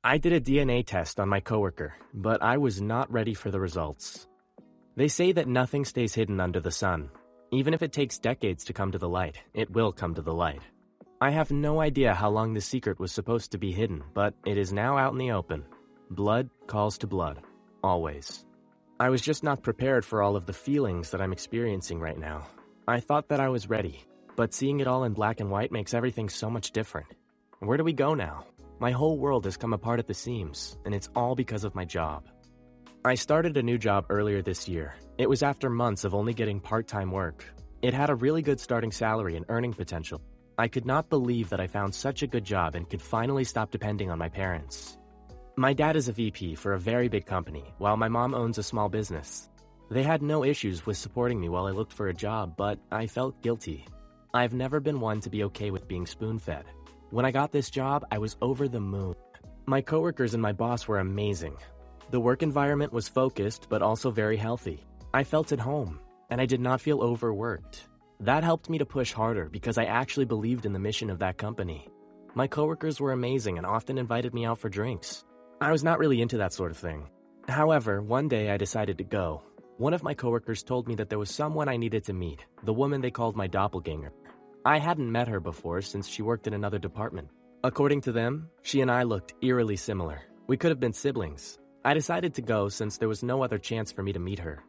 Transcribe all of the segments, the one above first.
I did a DNA test on my coworker, but I was not ready for the results. They say that nothing stays hidden under the sun. Even if it takes decades to come to the light, it will come to the light. I have no idea how long this secret was supposed to be hidden, but it is now out in the open. Blood calls to blood. Always. I was just not prepared for all of the feelings that I'm experiencing right now. I thought that I was ready, but seeing it all in black and white makes everything so much different. Where do we go now? My whole world has come apart at the seams, and it's all because of my job. I started a new job earlier this year. It was after months of only getting part-time work. It had a really good starting salary and earning potential. I could not believe that I found such a good job and could finally stop depending on my parents. My dad is a VP for a very big company, while my mom owns a small business. They had no issues with supporting me while I looked for a job, but I felt guilty. I've never been one to be okay with being spoon-fed. When I got this job, I was over the moon. My coworkers and my boss were amazing. The work environment was focused, but also very healthy. I felt at home, and I did not feel overworked. That helped me to push harder because I actually believed in the mission of that company. My coworkers were amazing and often invited me out for drinks. I was not really into that sort of thing. However, one day I decided to go. One of my coworkers told me that there was someone I needed to meet, the woman they called my doppelganger. I hadn't met her before since she worked in another department. According to them, she and I looked eerily similar. We could have been siblings. I decided to go since there was no other chance for me to meet her.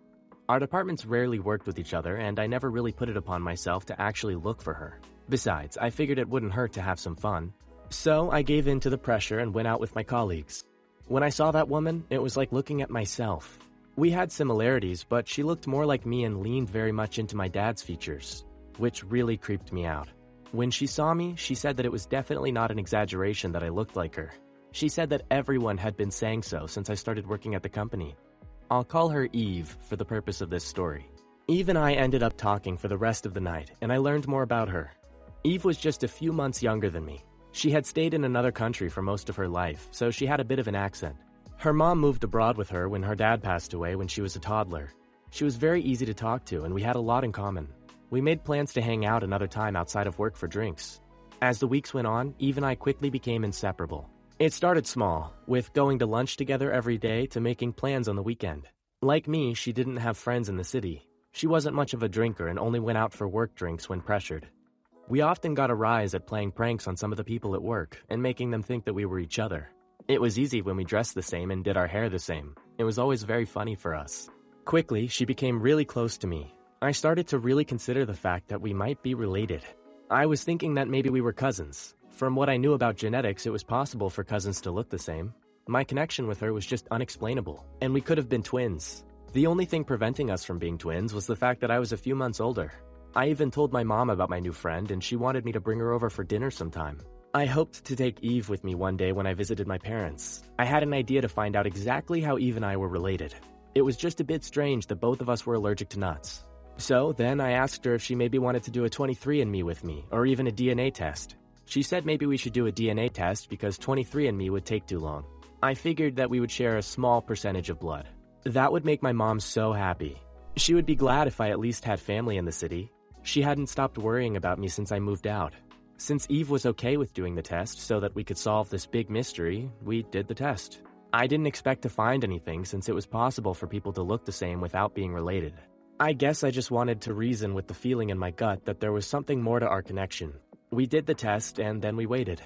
Our departments rarely worked with each other, and I never really put it upon myself to actually look for her. Besides, I figured it wouldn't hurt to have some fun. So I gave in to the pressure and went out with my colleagues. When I saw that woman, it was like looking at myself. We had similarities, but she looked more like me and leaned very much into my dad's features, which really creeped me out. When she saw me, she said that it was definitely not an exaggeration that I looked like her. She said that everyone had been saying so since I started working at the company. I'll call her Eve for the purpose of this story. Eve and I ended up talking for the rest of the night, and I learned more about her. Eve was just a few months younger than me. She had stayed in another country for most of her life, so she had a bit of an accent. Her mom moved abroad with her when her dad passed away when she was a toddler. She was very easy to talk to, and we had a lot in common. We made plans to hang out another time outside of work for drinks. As the weeks went on, Eve and I quickly became inseparable. It started small, with going to lunch together every day to making plans on the weekend. Like me, she didn't have friends in the city. She wasn't much of a drinker and only went out for work drinks when pressured. We often got a rise at playing pranks on some of the people at work and making them think that we were each other. It was easy when we dressed the same and did our hair the same. It was always very funny for us. Quickly, she became really close to me. I started to really consider the fact that we might be related. I was thinking that maybe we were cousins. From what I knew about genetics, it was possible for cousins to look the same. My connection with her was just unexplainable, and we could have been twins. The only thing preventing us from being twins was the fact that I was a few months older. I even told my mom about my new friend, and she wanted me to bring her over for dinner sometime. I hoped to take Eve with me one day when I visited my parents. I had an idea to find out exactly how Eve and I were related. It was just a bit strange that both of us were allergic to nuts. So then I asked her if she maybe wanted to do a 23andMe with me, or even a DNA test. She said maybe we should do a DNA test because 23andMe would take too long. I figured that we would share a small percentage of blood. That would make my mom so happy. She would be glad if I at least had family in the city. She hadn't stopped worrying about me since I moved out. Since Eve was okay with doing the test so that we could solve this big mystery, we did the test. I didn't expect to find anything since it was possible for people to look the same without being related. I guess I just wanted to reason with the feeling in my gut that there was something more to our connection. We did the test and then we waited.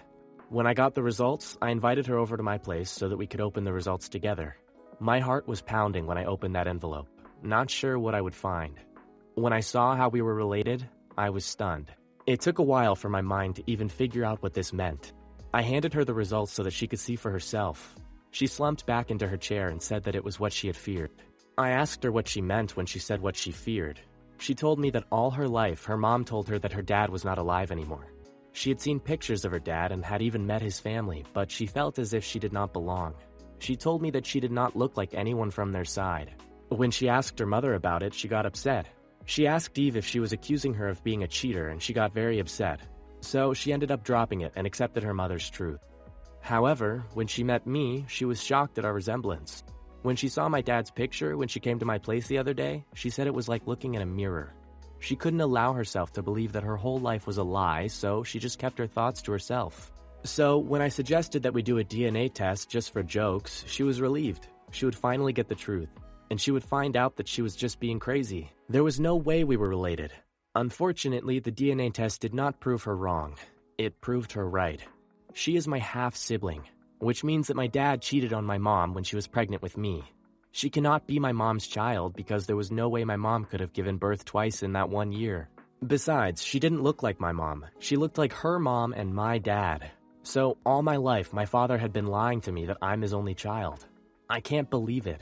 When I got the results, I invited her over to my place so that we could open the results together. My heart was pounding when I opened that envelope, not sure what I would find. When I saw how we were related, I was stunned. It took a while for my mind to even figure out what this meant. I handed her the results so that she could see for herself. She slumped back into her chair and said that it was what she had feared. I asked her what she meant when she said what she feared. She told me that all her life, her mom told her that her dad was not alive anymore. She had seen pictures of her dad and had even met his family, but she felt as if she did not belong. She told me that she did not look like anyone from their side. When she asked her mother about it, she got upset. She asked Eve if she was accusing her of being a cheater, and she got very upset. So she ended up dropping it and accepted her mother's truth. However, when she met me, she was shocked at our resemblance. When she saw my dad's picture when she came to my place the other day, she said it was like looking in a mirror. She couldn't allow herself to believe that her whole life was a lie, so she just kept her thoughts to herself. So when I suggested that we do a DNA test just for jokes, she was relieved. She would finally get the truth, and she would find out that she was just being crazy. There was no way we were related. Unfortunately, the DNA test did not prove her wrong. It proved her right. She is my half-sibling, which means that my dad cheated on my mom when she was pregnant with me. She cannot be my mom's child because there was no way my mom could have given birth twice in that 1 year. Besides, she didn't look like my mom. She looked like her mom and my dad. So all my life, my father had been lying to me that I'm his only child. I can't believe it.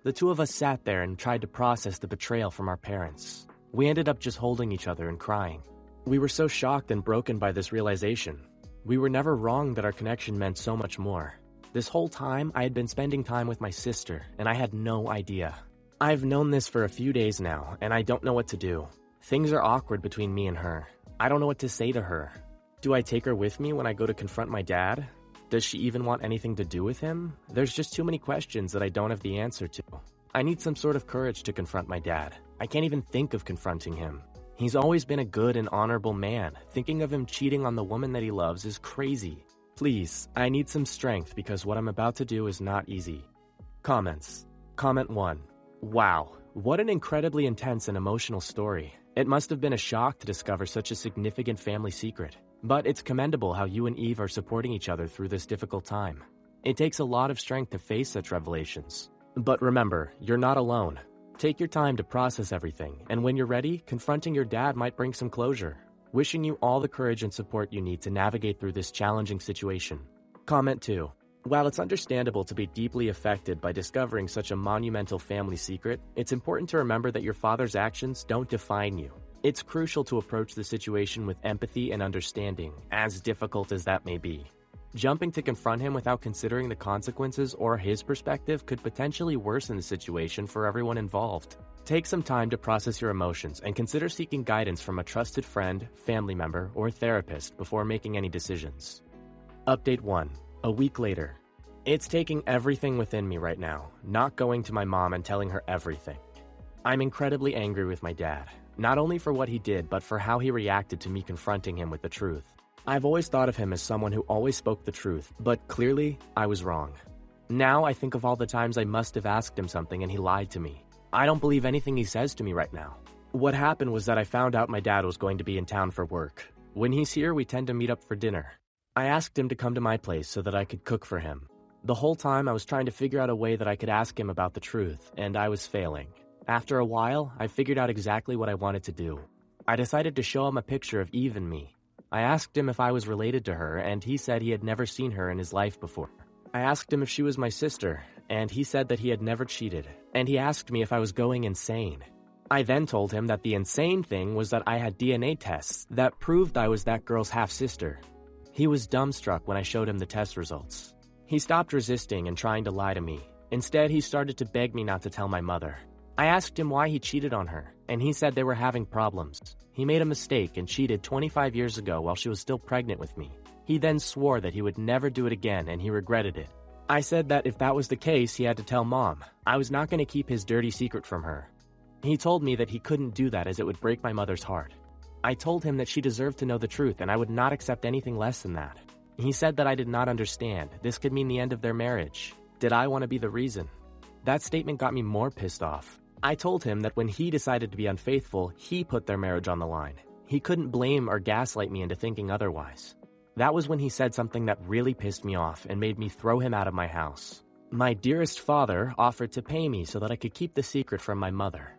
The two of us sat there and tried to process the betrayal from our parents. We ended up just holding each other and crying. We were so shocked and broken by this realization. We were never wrong that our connection meant so much more. This whole time, I had been spending time with my sister, and I had no idea. I've known this for a few days now, and I don't know what to do. Things are awkward between me and her. I don't know what to say to her. Do I take her with me when I go to confront my dad? Does she even want anything to do with him? There's just too many questions that I don't have the answer to. I need some sort of courage to confront my dad. I can't even think of confronting him. He's always been a good and honorable man. Thinking of him cheating on the woman that he loves is crazy. Please, I need some strength because what I'm about to do is not easy. Comments. Comment 1. Wow, what an incredibly intense and emotional story. It must have been a shock to discover such a significant family secret. But it's commendable how you and Eve are supporting each other through this difficult time. It takes a lot of strength to face such revelations. But remember, you're not alone. Take your time to process everything, and when you're ready, confronting your dad might bring some closure. Wishing you all the courage and support you need to navigate through this challenging situation. Comment 2. While it's understandable to be deeply affected by discovering such a monumental family secret, it's important to remember that your father's actions don't define you. It's crucial to approach the situation with empathy and understanding, as difficult as that may be. Jumping to confront him without considering the consequences or his perspective could potentially worsen the situation for everyone involved. Take some time to process your emotions and consider seeking guidance from a trusted friend, family member, or therapist before making any decisions. Update 1. A week later. It's taking everything within me right now, not going to my mom and telling her everything. I'm incredibly angry with my dad, not only for what he did, but for how he reacted to me confronting him with the truth. I've always thought of him as someone who always spoke the truth, but clearly, I was wrong. Now I think of all the times I must have asked him something and he lied to me. I don't believe anything he says to me right now. What happened was that I found out my dad was going to be in town for work. When he's here, we tend to meet up for dinner. I asked him to come to my place so that I could cook for him. The whole time I was trying to figure out a way that I could ask him about the truth, and I was failing. After a while, I figured out exactly what I wanted to do. I decided to show him a picture of Eve and me. I asked him if I was related to her, and he said he had never seen her in his life before. I asked him if she was my sister, and he said that he had never cheated, and he asked me if I was going insane. I then told him that the insane thing was that I had DNA tests that proved I was that girl's half-sister. He was dumbstruck when I showed him the test results. He stopped resisting and trying to lie to me. Instead, he started to beg me not to tell my mother. I asked him why he cheated on her, and he said they were having problems. He made a mistake and cheated 25 years ago while she was still pregnant with me. He then swore that he would never do it again, and he regretted it. I said that if that was the case, he had to tell Mom. I was not going to keep his dirty secret from her. He told me that he couldn't do that as it would break my mother's heart. I told him that she deserved to know the truth, and I would not accept anything less than that. He said that I did not understand. This could mean the end of their marriage. Did I want to be the reason? That statement got me more pissed off. I told him that when he decided to be unfaithful, he put their marriage on the line. He couldn't blame or gaslight me into thinking otherwise. That was when he said something that really pissed me off and made me throw him out of my house. My dearest father offered to pay me so that I could keep the secret from my mother.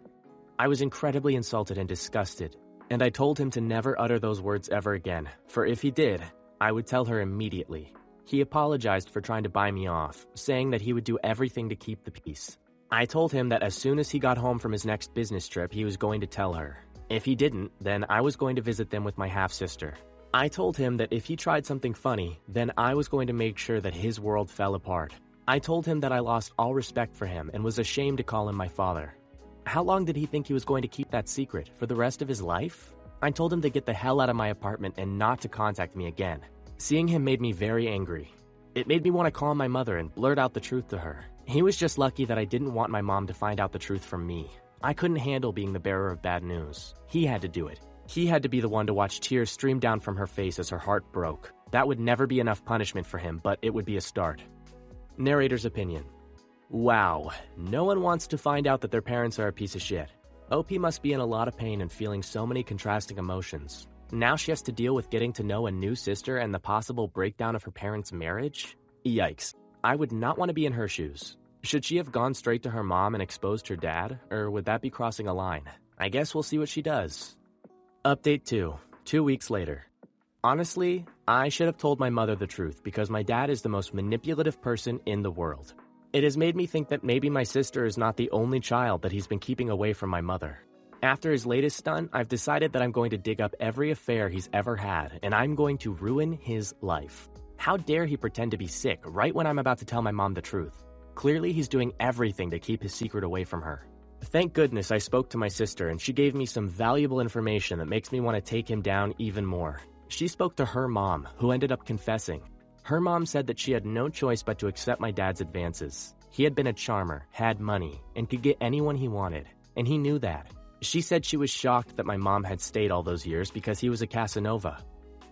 I was incredibly insulted and disgusted, and I told him to never utter those words ever again, for if he did, I would tell her immediately. He apologized for trying to buy me off, saying that he would do everything to keep the peace. I told him that as soon as he got home from his next business trip, he was going to tell her. If he didn't, then I was going to visit them with my half-sister. I told him that if he tried something funny, then I was going to make sure that his world fell apart. I told him that I lost all respect for him and was ashamed to call him my father. How long did he think he was going to keep that secret? For the rest of his life? I told him to get the hell out of my apartment and not to contact me again. Seeing him made me very angry. It made me want to call my mother and blurt out the truth to her. He was just lucky that I didn't want my mom to find out the truth from me. I couldn't handle being the bearer of bad news. He had to do it. He had to be the one to watch tears stream down from her face as her heart broke. That would never be enough punishment for him, but it would be a start. Narrator's opinion. Wow, no one wants to find out that their parents are a piece of shit. OP must be in a lot of pain and feeling so many contrasting emotions. Now she has to deal with getting to know a new sister and the possible breakdown of her parents' marriage? Yikes. I would not want to be in her shoes. Should she have gone straight to her mom and exposed her dad, or would that be crossing a line? I guess we'll see what she does. Update 2. 2 weeks later. Honestly, I should have told my mother the truth because my dad is the most manipulative person in the world. It has made me think that maybe my sister is not the only child that he's been keeping away from my mother. After his latest stunt, I've decided that I'm going to dig up every affair he's ever had, and I'm going to ruin his life. How dare he pretend to be sick right when I'm about to tell my mom the truth? Clearly, he's doing everything to keep his secret away from her. Thank goodness I spoke to my sister and she gave me some valuable information that makes me want to take him down even more. She spoke to her mom, who ended up confessing. Her mom said that she had no choice but to accept my dad's advances. He had been a charmer, had money, and could get anyone he wanted, and he knew that. She said she was shocked that my mom had stayed all those years because he was a Casanova.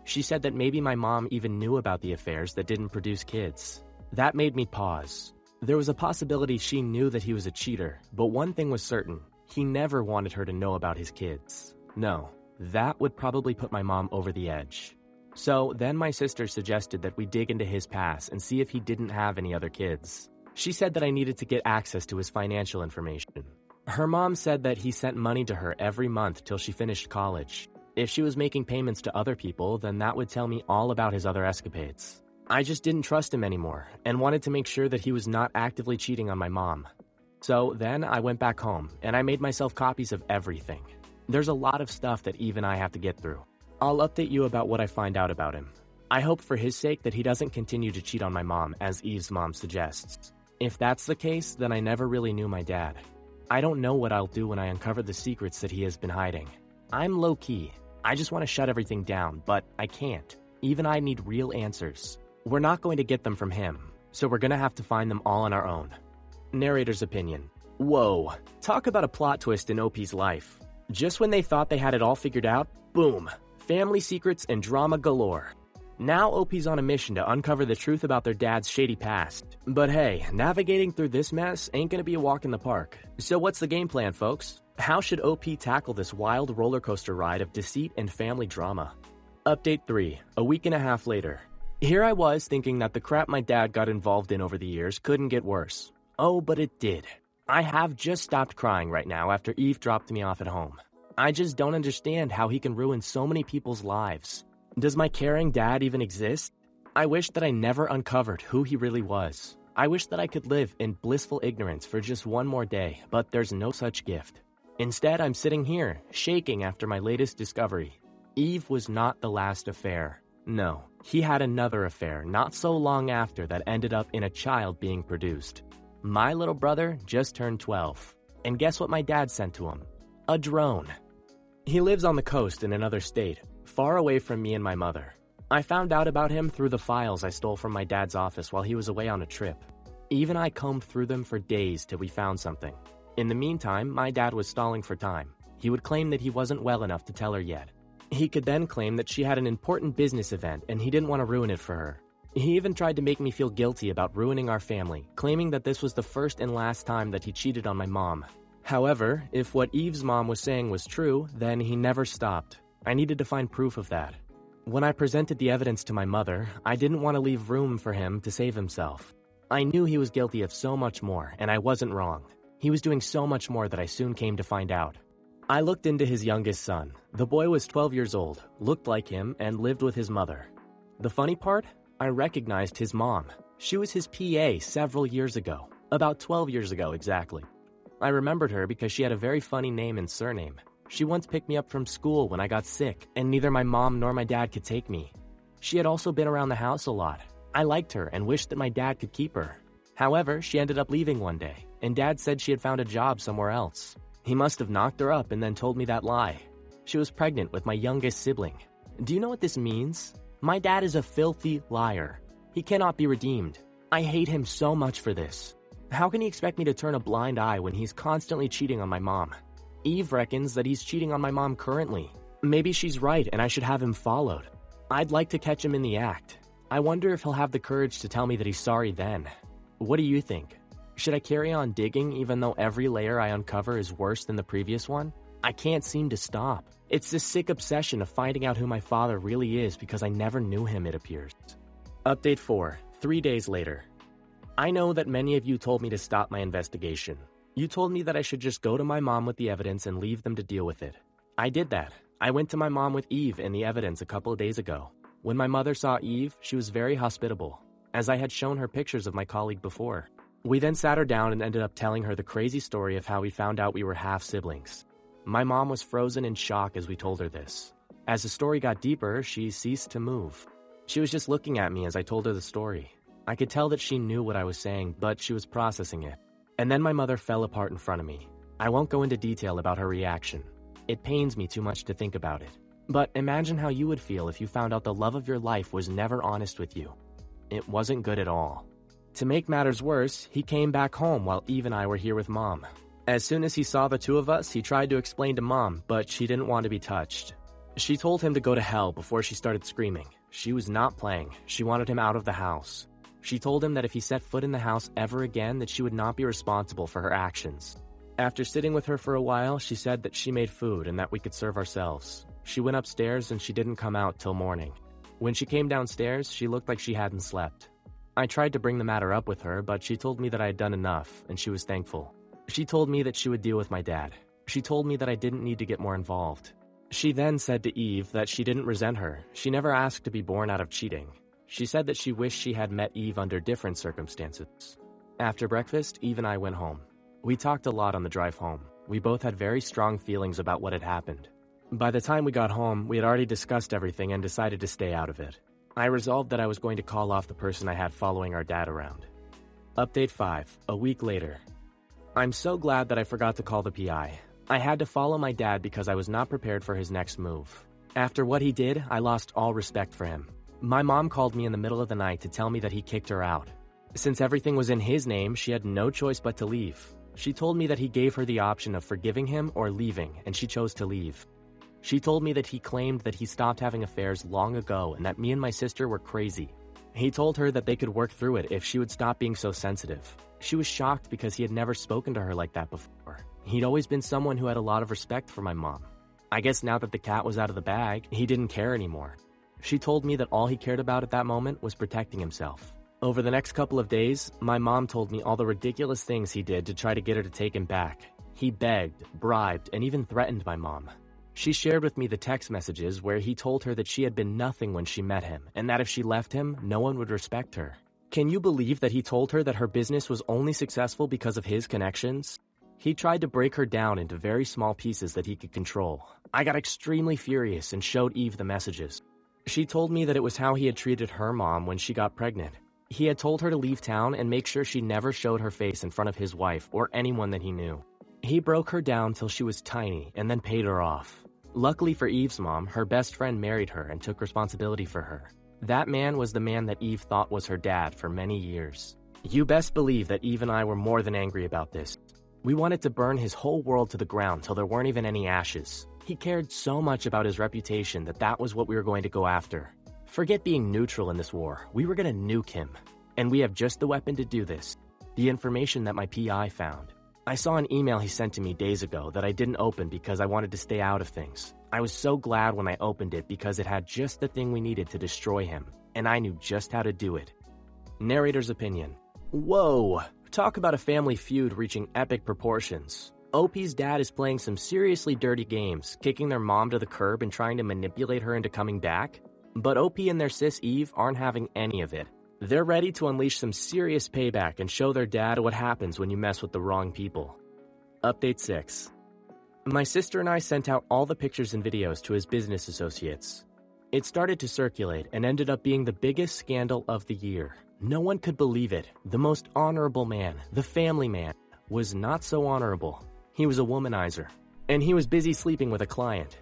She said that maybe my mom even knew about the affairs that didn't produce kids. That made me pause. There was a possibility she knew that he was a cheater, but one thing was certain. He never wanted her to know about his kids. No, that would probably put my mom over the edge. So then my sister suggested that we dig into his past and see if he didn't have any other kids. She said that I needed to get access to his financial information. Her mom said that he sent money to her every month till she finished college. If she was making payments to other people, then that would tell me all about his other escapades. I just didn't trust him anymore and wanted to make sure that he was not actively cheating on my mom. So then I went back home and I made myself copies of everything. There's a lot of stuff that Eve and I have to get through. I'll update you about what I find out about him. I hope for his sake that he doesn't continue to cheat on my mom, as Eve's mom suggests. If that's the case, then I never really knew my dad. I don't know what I'll do when I uncover the secrets that he has been hiding. I'm low-key. I just want to shut everything down, but I can't. Eve and I need real answers. We're not going to get them from him, so we're gonna have to find them all on our own. Narrator's opinion. Whoa, talk about a plot twist in OP's life. Just when they thought they had it all figured out, boom, family secrets and drama galore. Now OP's on a mission to uncover the truth about their dad's shady past. But hey, navigating through this mess ain't gonna be a walk in the park. So what's the game plan, folks? How should OP tackle this wild roller coaster ride of deceit and family drama? Update 3, a week and a half later. Here I was thinking that the crap my dad got involved in over the years couldn't get worse. Oh, but it did. I have just stopped crying right now after Eve dropped me off at home. I just don't understand how he can ruin so many people's lives. Does my caring dad even exist? I wish that I never uncovered who he really was. I wish that I could live in blissful ignorance for just one more day, but there's no such gift. Instead, I'm sitting here, shaking after my latest discovery. Eve was not the last affair. No, he had another affair not so long after that ended up in a child being produced. My little brother just turned 12. And guess what my dad sent to him? A drone. He lives on the coast in another state, far away from me and my mother. I found out about him through the files I stole from my dad's office while he was away on a trip. Eve and I combed through them for days till we found something. In the meantime, my dad was stalling for time. He would claim that he wasn't well enough to tell her yet. He could then claim that she had an important business event and he didn't want to ruin it for her. He even tried to make me feel guilty about ruining our family, claiming that this was the first and last time that he cheated on my mom. However, if what Eve's mom was saying was true, then he never stopped. I needed to find proof of that. When I presented the evidence to my mother, I didn't want to leave room for him to save himself. I knew he was guilty of so much more, and I wasn't wrong. He was doing so much more that I soon came to find out. I looked into his youngest son. The boy was 12 years old, looked like him, and lived with his mother. The funny part? I recognized his mom. She was his PA several years ago, about 12 years ago exactly. I remembered her because she had a very funny name and surname. She once picked me up from school when I got sick, and neither my mom nor my dad could take me. She had also been around the house a lot. I liked her and wished that my dad could keep her. However, she ended up leaving one day, and Dad said she had found a job somewhere else. He must have knocked her up and then told me that lie. She was pregnant with my youngest sibling. Do you know what this means? My dad is a filthy liar. He cannot be redeemed. I hate him so much for this. How can he expect me to turn a blind eye when he's constantly cheating on my mom? Eve reckons that he's cheating on my mom currently. Maybe she's right and I should have him followed. I'd like to catch him in the act. I wonder if he'll have the courage to tell me that he's sorry then. What do you think? Should I carry on digging even though every layer I uncover is worse than the previous one? I can't seem to stop. It's this sick obsession of finding out who my father really is because I never knew him, it appears. Update 4, 3 days later. I know that many of you told me to stop my investigation. You told me that I should just go to my mom with the evidence and leave them to deal with it. I did that. I went to my mom with Eve and the evidence a couple of days ago. When my mother saw Eve, she was very hospitable, as I had shown her pictures of my colleague before. We then sat her down and ended up telling her the crazy story of how we found out we were half-siblings. My mom was frozen in shock as we told her this. As the story got deeper, she ceased to move. She was just looking at me as I told her the story. I could tell that she knew what I was saying, but she was processing it. And then my mother fell apart in front of me. I won't go into detail about her reaction. It pains me too much to think about it. But imagine how you would feel if you found out the love of your life was never honest with you. It wasn't good at all. To make matters worse, he came back home while Eve and I were here with Mom. As soon as he saw the two of us, he tried to explain to Mom, but she didn't want to be touched. She told him to go to hell before she started screaming. She was not playing. She wanted him out of the house. She told him that if he set foot in the house ever again, that she would not be responsible for her actions. After sitting with her for a while, she said that she made food and that we could serve ourselves. She went upstairs and she didn't come out till morning. When she came downstairs, she looked like she hadn't slept. I tried to bring the matter up with her, but she told me that I had done enough, and she was thankful. She told me that she would deal with my dad. She told me that I didn't need to get more involved. She then said to Eve that she didn't resent her. She never asked to be born out of cheating. She said that she wished she had met Eve under different circumstances. After breakfast, Eve and I went home. We talked a lot on the drive home. We both had very strong feelings about what had happened. By the time we got home, we had already discussed everything and decided to stay out of it. I resolved that I was going to call off the person I had following our dad around. Update 5, a week later. I'm so glad that I forgot to call the PI. I had to follow my dad because I was not prepared for his next move. After what he did, I lost all respect for him. My mom called me in the middle of the night to tell me that he kicked her out. Since everything was in his name, she had no choice but to leave. She told me that he gave her the option of forgiving him or leaving, and she chose to leave. She told me that he claimed that he stopped having affairs long ago and that me and my sister were crazy. He told her that they could work through it if she would stop being so sensitive. She was shocked because he had never spoken to her like that before. He'd always been someone who had a lot of respect for my mom. I guess now that the cat was out of the bag, he didn't care anymore. She told me that all he cared about at that moment was protecting himself. Over the next couple of days, my mom told me all the ridiculous things he did to try to get her to take him back. He begged, bribed, and even threatened my mom. She shared with me the text messages where he told her that she had been nothing when she met him, and that if she left him, no one would respect her. Can you believe that he told her that her business was only successful because of his connections? He tried to break her down into very small pieces that he could control. I got extremely furious and showed Eve the messages. She told me that it was how he had treated her mom when she got pregnant. He had told her to leave town and make sure she never showed her face in front of his wife or anyone that he knew. He broke her down till she was tiny and then paid her off. Luckily for Eve's mom, her best friend married her and took responsibility for her. That man was the man that Eve thought was her dad for many years. You best believe that Eve and I were more than angry about this. We wanted to burn his whole world to the ground till there weren't even any ashes. He cared so much about his reputation that was what we were going to go after. Forget being neutral in this war. We were going to nuke him. And we have just the weapon to do this. The information that my PI found. I saw an email he sent to me days ago that I didn't open because I wanted to stay out of things. I was so glad when I opened it because it had just the thing we needed to destroy him, and I knew just how to do it. Narrator's opinion. Whoa! Talk about a family feud reaching epic proportions. OP's dad is playing some seriously dirty games, kicking their mom to the curb and trying to manipulate her into coming back. But OP and their sis Eve aren't having any of it. They're ready to unleash some serious payback and show their dad what happens when you mess with the wrong people. Update 6. My sister and I sent out all the pictures and videos to his business associates. It started to circulate and ended up being the biggest scandal of the year. No one could believe it. The most honorable man, the family man, was not so honorable. He was a womanizer, and he was busy sleeping with a client.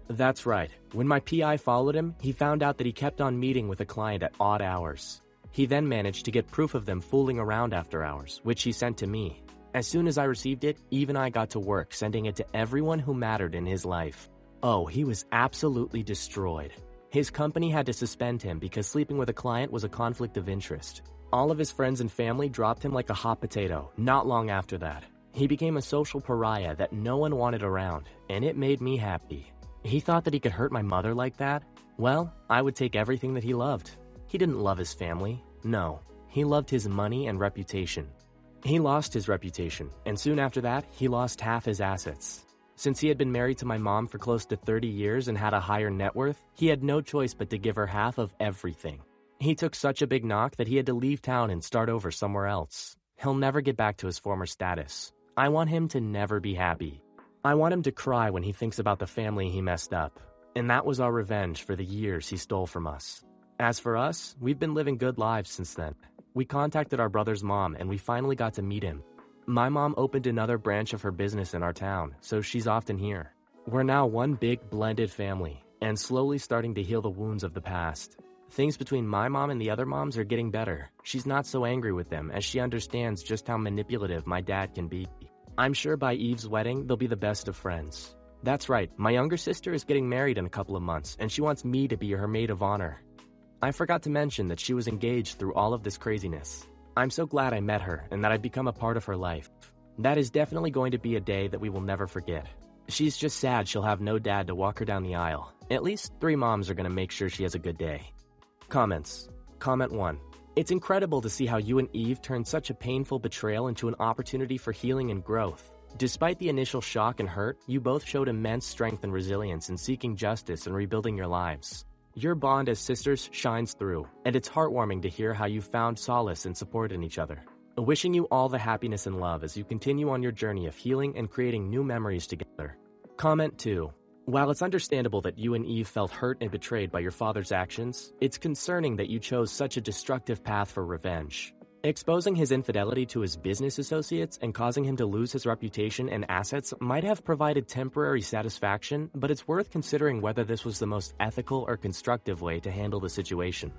That's right. When my PI followed him, he found out that he kept on meeting with a client at odd hours. He then managed to get proof of them fooling around after hours, which he sent to me. As soon as I received it, Eve and I got to work sending it to everyone who mattered in his life. Oh, he was absolutely destroyed. His company had to suspend him because sleeping with a client was a conflict of interest. All of his friends and family dropped him like a hot potato not long after that. He became a social pariah that no one wanted around, and it made me happy. He thought that he could hurt my mother like that? Well, I would take everything that he loved. He didn't love his family. No, he loved his money and reputation. He lost his reputation, and soon after that, he lost half his assets. Since he had been married to my mom for close to 30 years and had a higher net worth, he had no choice but to give her half of everything. He took such a big knock that he had to leave town and start over somewhere else. He'll never get back to his former status. I want him to never be happy. I want him to cry when he thinks about the family he messed up. And that was our revenge for the years he stole from us. As for us, we've been living good lives since then. We contacted our brother's mom and we finally got to meet him. My mom opened another branch of her business in our town, so she's often here. We're now one big blended family, and slowly starting to heal the wounds of the past. Things between my mom and the other moms are getting better. She's not so angry with them as she understands just how manipulative my dad can be. I'm sure by Eve's wedding, they'll be the best of friends. That's right, my younger sister is getting married in a couple of months, and she wants me to be her maid of honor. I forgot to mention that she was engaged through all of this craziness. I'm so glad I met her and that I've become a part of her life. That is definitely going to be a day that we will never forget. She's just sad she'll have no dad to walk her down the aisle. At least 3 moms are going to make sure she has a good day. Comments. Comment 1. It's incredible to see how you and Eve turned such a painful betrayal into an opportunity for healing and growth. Despite the initial shock and hurt, you both showed immense strength and resilience in seeking justice and rebuilding your lives. Your bond as sisters shines through, and it's heartwarming to hear how you found solace and support in each other. Wishing you all the happiness and love as you continue on your journey of healing and creating new memories together. Comment 2. While it's understandable that you and Eve felt hurt and betrayed by your father's actions, it's concerning that you chose such a destructive path for revenge. Exposing his infidelity to his business associates and causing him to lose his reputation and assets might have provided temporary satisfaction, but it's worth considering whether this was the most ethical or constructive way to handle the situation.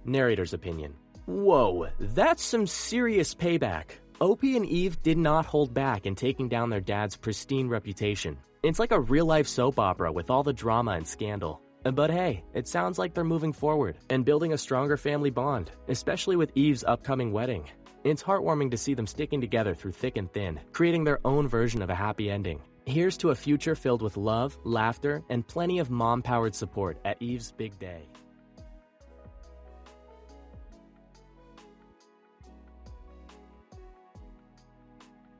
Narrator's opinion. Whoa, that's some serious payback. Opie and Eve did not hold back in taking down their dad's pristine reputation. It's like a real-life soap opera with all the drama and scandal. But hey, it sounds like they're moving forward and building a stronger family bond, especially with Eve's upcoming wedding. It's heartwarming to see them sticking together through thick and thin, creating their own version of a happy ending. Here's to a future filled with love, laughter, and plenty of mom-powered support at Eve's big day.